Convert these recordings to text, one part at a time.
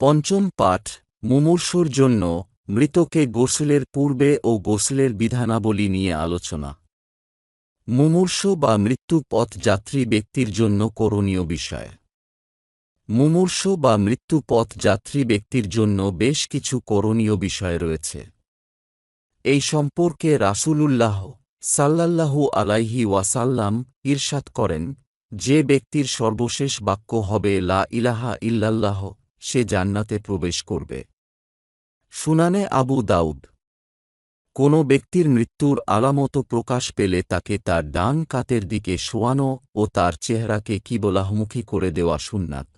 পঞ্চম পাঠ মুমূর্ষুর জন্য মৃতকে গোসলের পূর্বে ও গোসলের বিধানাবলী নিয়ে আলোচনা। মুমূর্ষ বা মৃত্যু পথযাত্রী ব্যক্তির জন্য করণীয় বিষয়। মুমূর্ষ বা মৃত্যু পথযাত্রী ব্যক্তির জন্য বেশ কিছু করণীয় বিষয় রয়েছে। এই সম্পর্কে রাসূলুল্লাহ সাল্লাল্লাহু আলাইহি ওয়াসাল্লাম ইরশাদ করেন, যে ব্যক্তির সর্বশেষ বাক্য হবে লা ইলাহা ইল্লাল্লাহ, সে জান্নাতে প্রবেশ করবে। সুনানে আবু দাউদ। কোনো ব্যক্তির মৃত্যুর আলামত প্রকাশ পেলে তাকে তার ডান কাতের দিকে শোয়ানো ও তার চেহারাকে কিবলামুখী করে দেওয়া সুন্নাত।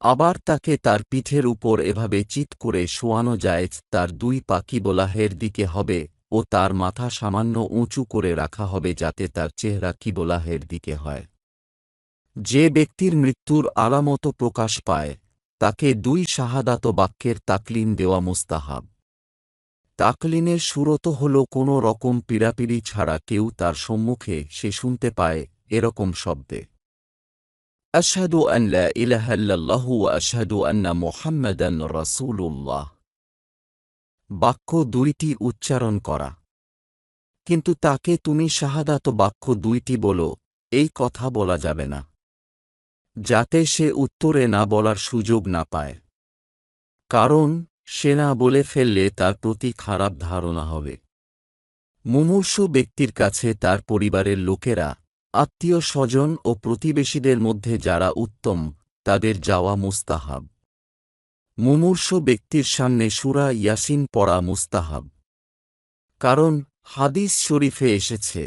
আবার তাকে তার পিঠের উপর এভাবে চিৎ করে শোয়ানো যায়, তার দুই পা কিবলাহের দিকে হবে ও তার মাথা সামান্য উঁচু করে রাখা হবে যাতে তার চেহারা কিবলাহের দিকে হয়। যে ব্যক্তির মৃত্যুর আলামত প্রকাশ পায় তাকে দুই শাহাদাত বাক্যের তাকলিন দেওয়া মুস্তাহাব। তাকলিনের সুরত হল কোনো রকম পীড়াপিড়ি ছাড়া কেউ তার সম্মুখে সে শুনতে পায় এরকম শব্দে আশহাদু আন লা ইলাহা ইল্লাল্লাহু ওয়া আশহাদু আন্না মুহাম্মাদান রাসূলুল্লাহ। বাক্য দুইটি উচ্চারণ করা, কিন্তু তাকে তুমি শাহাদাত বাক্য দুইটি বলো এই কথা বলা যাবে না, যাতে সে উত্তরে না বলার সুযোগ না পায়। কারণ সে না বলে ফেললে তার প্রতি খারাপ ধারণা হবে। মুমূর্ষু ব্যক্তির কাছে তার পরিবারের লোকেরা, আত্মীয় স্বজন ও প্রতিবেশীদের মধ্যে যারা উত্তম তাদের যাওয়া মুস্তাহাব। মুমূর্ষু ব্যক্তির সামনে সূরা ইয়াসিন পড়া মুস্তাহাব। কারণ হাদিস শরীফে এসেছে,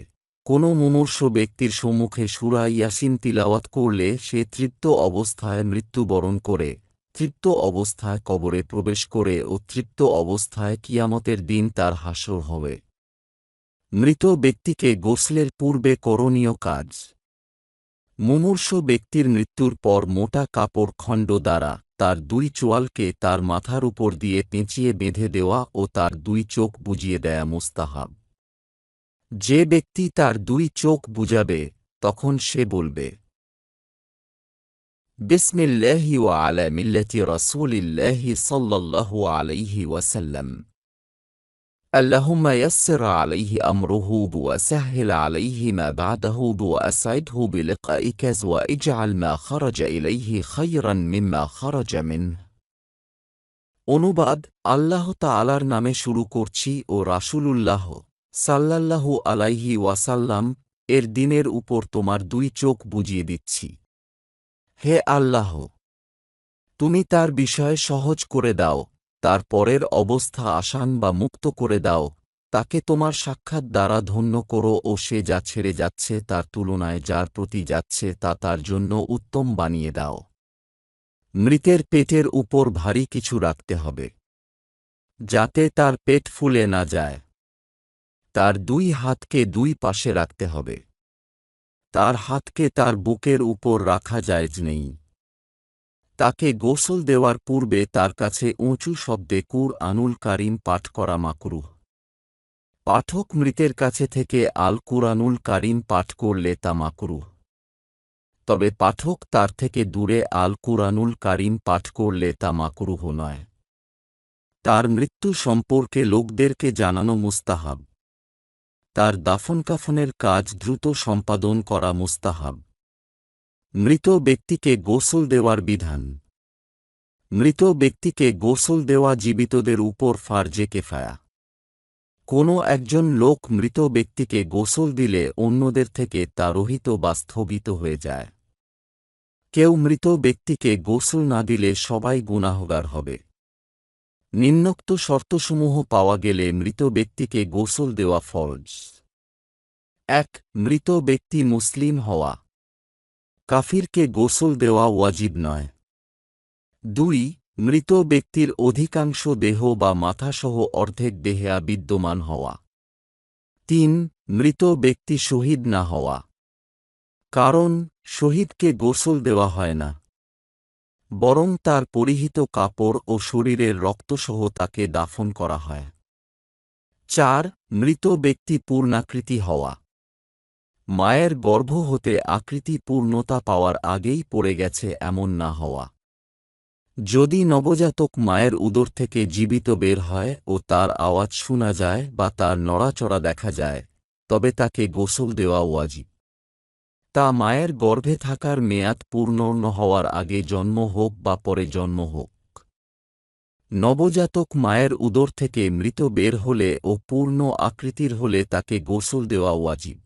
কোনো মুমূর্ষু ব্যক্তির সম্মুখে সূরা ইয়াসিন তিলাওয়াত করলে সে তৃপ্ত অবস্থায় মৃত্যুবরণ করে, তৃপ্ত অবস্থায় কবরে প্রবেশ করে ও তৃপ্ত অবস্থায় কিয়ামতের দিন তার হাসর হবে। মৃত ব্যক্তিকে গোসলের পূর্বে করণীয় কাজ। মুমূর্ষু ব্যক্তির মৃত্যুর পর মোটা কাপড় খণ্ড দ্বারা তার দুই চোয়ালকে তার মাথার উপর দিয়ে পেঁচিয়ে বেঁধে দেওয়া ও তার দুই চোখ বুজিয়ে দেয়া মুস্তাহাব। যে ব্যক্তি তার দুই চোখ বুজাবে তখন সে বলবে, বিসমিল্লাহি ওয়া আলা মিল্লাতি রাসূলিল্লাহি সাল্লাল্লাহু আলাইহি ওয়াসাল্লাম। اللهم يسر عليه أمره وسهل عليه ما بعده وأسعده بلقائك واجعل ما خرج إليه خيرا مما خرج منه। অনুবাদ, আল্লাহ তাআলার নামে শুরু করছি ও রাসূলুল্লাহ সাল্লাল্লাহু আলাইহি ওয়াসাল্লাম এর দিনের উপর তোমার দুই চোখ বুজিয়ে দিচ্ছি। হে আল্লাহ, তুমি তার বিষয়ে সহজ করে দাও, তার পরের অবস্থা আসান বা মুক্ত করে দাও, তাকে তোমার সাক্ষাৎ দ্বারা ধন্য করো ও সে যা ছেড়ে যাচ্ছে তার তুলনায় যার প্রতি যাচ্ছে তা তার জন্য উত্তম বানিয়ে দাও। মৃতের পেটের উপর ভারী কিছু রাখতে হবে, যাতে তার পেট ফুলে না যায়। তার দুই হাতকে দুই পাশে রাখতে হবে। তার হাতকে তার বুকের উপর রাখা জায়েজ নেই। তাকে গোসল দেওয়ার পূর্বে তার কাছে উঁচু শব্দে কুরআনুল কারীম পাঠ করা মাকরুহ। পাঠক মৃতের কাছে থেকে আল কুরআনুল কারীম পাঠ করলে তা মাকরুহ। তবে পাঠক তার থেকে দূরে আল কুরআনুল কারীম পাঠ করলে তা মাকরুহ নয়। তার মৃত্যু সম্পর্কে লোকদেরকে জানানো মুস্তাহাব। তার দাফনকাফনের কাজ দ্রুত সম্পাদন করা মুস্তাহাব। মৃত ব্যক্তিকে গোসল দেওয়ার বিধান। মৃত ব্যক্তিকে গোসল দেওয়া জীবিতদের উপর ফারজে কেফায়া। কোনো একজন লোক মৃত ব্যক্তিকে গোসল দিলে অন্যদের থেকে তা রহিত বা স্থগিত হয়ে যায়। কেউ মৃত ব্যক্তিকে গোসল না দিলে সবাই গুনাহগার হবে। নিম্নোক্ত শর্তসমূহ পাওয়া গেলে মৃত ব্যক্তিকে গোসল দেওয়া ফরজ। ১. মৃত ব্যক্তি মুসলিম হওয়া। কাফিরকে গোসল দেওয়া ওয়াজিব নয়। ২. মৃত ব্যক্তির অধিকাংশ দেহ বা মাথাসহ অর্ধেক দেহে বিদ্যমান হওয়া। ৩. মৃত ব্যক্তি শহীদ না হওয়া। কারণ শহীদকে গোসল দেওয়া হয় না, বরং তার পরিহিত কাপড় ও শরীরের রক্তসহ তাকে দাফন করা হয়। ৪. মৃত ব্যক্তি পূর্ণাকৃতি হওয়া। মায়ের গর্ভ হতে আকৃতি পূর্ণতা পাওয়ার আগেই পড়ে গেছে এমন না হওয়া। যদি নবজাতক মায়ের উদর থেকে জীবিত বের হয় ও তার আওয়াজ শোনা যায় বা তার নড়াচড়া দেখা যায়, তবে তাকে গোসল দেওয়া ওয়াজিব। তা মায়ের গর্ভে থাকার মেয়াদ পূর্ণ হওয়ার আগে জন্ম হোক বা পরে জন্ম হোক। নবজাতক মায়ের উদর থেকে মৃত বের হলে ও পূর্ণ আকৃতির হলে তাকে গোসল দেওয়া ওয়াজিব।